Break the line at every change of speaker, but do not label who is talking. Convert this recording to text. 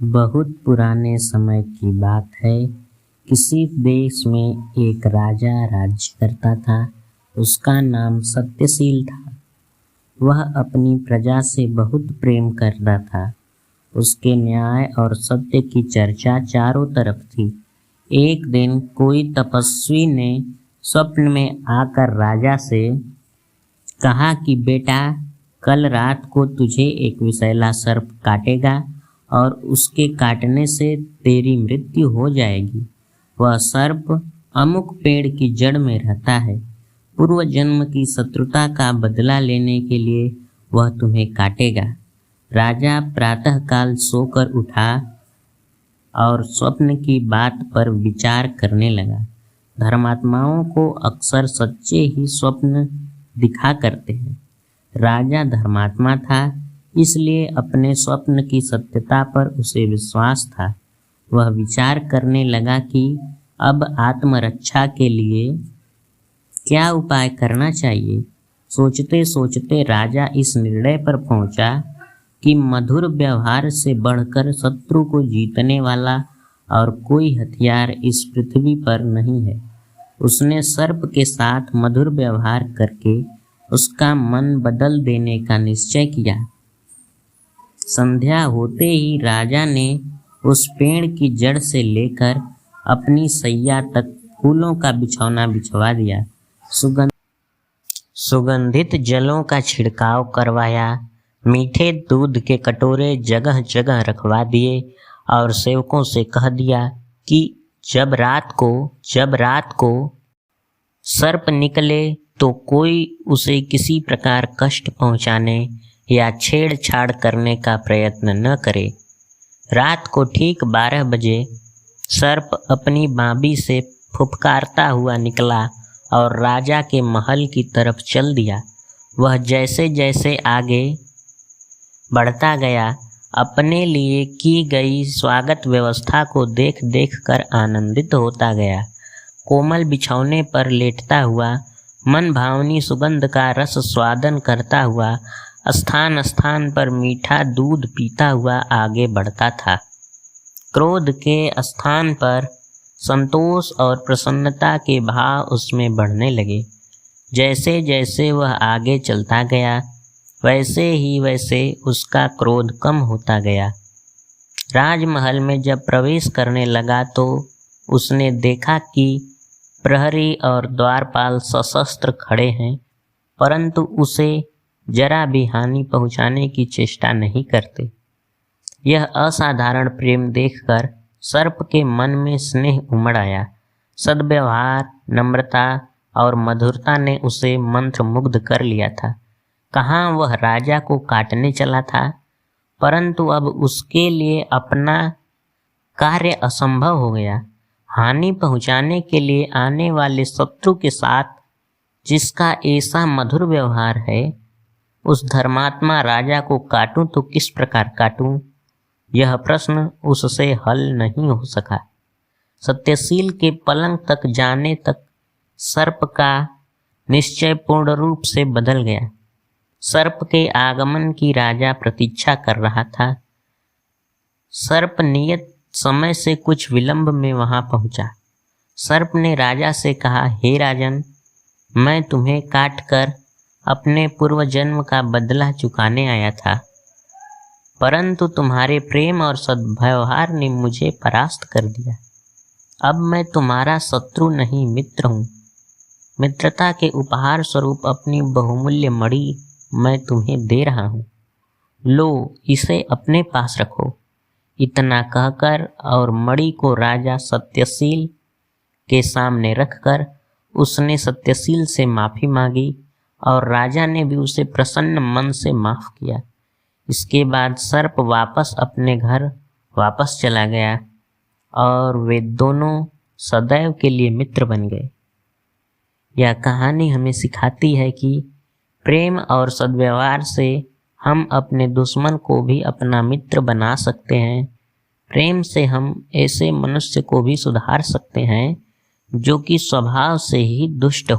बहुत पुराने समय की बात है। किसी देश में एक राजा राज्य करता था। उसका नाम सत्यशील था। वह अपनी प्रजा से बहुत प्रेम करता था। उसके न्याय और सत्य की चर्चा चारों तरफ थी। एक दिन कोई तपस्वी ने स्वप्न में आकर राजा से कहा कि बेटा, कल रात को तुझे एक विषैला सर्प काटेगा और उसके काटने से तेरी मृत्यु हो जाएगी। वह सर्प अमुक पेड़ की जड़ में रहता है। पूर्व जन्म की शत्रुता का बदला लेने के लिए वह तुम्हें काटेगा। राजा प्रातःकाल सोकर उठा और स्वप्न की बात पर विचार करने लगा। धर्मात्माओं को अक्सर सच्चे ही स्वप्न दिखा करते हैं। राजा धर्मात्मा था, इसलिए अपने स्वप्न की सत्यता पर उसे विश्वास था। वह विचार करने लगा कि अब आत्मरक्षा के लिए क्या उपाय करना चाहिए। सोचते सोचते राजा इस निर्णय पर पहुंचा कि मधुर व्यवहार से बढ़कर शत्रु को जीतने वाला और कोई हथियार इस पृथ्वी पर नहीं है। उसने सर्प के साथ मधुर व्यवहार करके उसका मन बदल देने का निश्चय किया। संध्या होते ही राजा ने उस पेड़ की जड़ से लेकर अपनी सैया तक फूलों का बिछौना बिछवा दिया। सुगंधित जलों का छिड़काव करवाया। मीठे दूध के कटोरे जगह जगह रखवा दिए और सेवकों से कह दिया कि जब रात को सर्प निकले तो कोई उसे किसी प्रकार कष्ट पहुंचाने या छेड़छाड़ करने का प्रयत्न न करे। रात को ठीक 12 बजे सर्प अपनी बांबी से फुफकारता हुआ निकला और राजा के महल की तरफ चल दिया। वह जैसे जैसे आगे बढ़ता गया, अपने लिए की गई स्वागत व्यवस्था को देख देख कर आनंदित होता गया। कोमल बिछौने पर लेटता हुआ, मन भावनी सुगंध का रस स्वादन करता हुआ, स्थान स्थान पर मीठा दूध पीता हुआ आगे बढ़ता था। क्रोध के स्थान पर संतोष और प्रसन्नता के भाव उसमें बढ़ने लगे। जैसे जैसे वह आगे चलता गया, वैसे उसका क्रोध कम होता गया। राजमहल में जब प्रवेश करने लगा तो उसने देखा कि प्रहरी और द्वारपाल सशस्त्र खड़े हैं, परंतु उसे जरा भी हानि पहुंचाने की चेष्टा नहीं करते। यह असाधारण प्रेम देखकर सर्प के मन में स्नेह उमड़ आया। सद्व्यवहार, नम्रता और मधुरता ने उसे मंत्रमुग्ध कर लिया था। कहाँ वह राजा को काटने चला था, परंतु अब उसके लिए अपना कार्य असंभव हो गया। हानि पहुंचाने के लिए आने वाले शत्रु के साथ जिसका ऐसा मधुर व्यवहार है, उस धर्मात्मा राजा को काटूं तो किस प्रकार काटूं, यह प्रश्न उससे हल नहीं हो सका। सत्यशील के पलंग तक जाने तक सर्प का निश्चय पूर्ण रूप से बदल गया। सर्प के आगमन की राजा प्रतीक्षा कर रहा था। सर्प नियत समय से कुछ विलंब में वहां पहुंचा। सर्प ने राजा से कहा, हे राजन, मैं तुम्हें काटकर अपने पूर्व जन्म का बदला चुकाने आया था, परंतु तुम्हारे प्रेम और सद्व्यवहार ने मुझे परास्त कर दिया। अब मैं तुम्हारा शत्रु नहीं, मित्र हूँ। मित्रता के उपहार स्वरूप अपनी बहुमूल्य मणि मैं तुम्हें दे रहा हूँ। लो, इसे अपने पास रखो। इतना कहकर और मणि को राजा सत्यशील के सामने रखकर उसने सत्यशील से माफी मांगी और राजा ने भी उसे प्रसन्न मन से माफ किया। इसके बाद सर्प वापस अपने घर वापस चला गया और वे दोनों सदैव के लिए मित्र बन गए। यह कहानी हमें सिखाती है कि प्रेम और सद्व्यवहार से हम अपने दुश्मन को भी अपना मित्र बना सकते हैं। प्रेम से हम ऐसे मनुष्य को भी सुधार सकते हैं जो कि स्वभाव से ही दुष्ट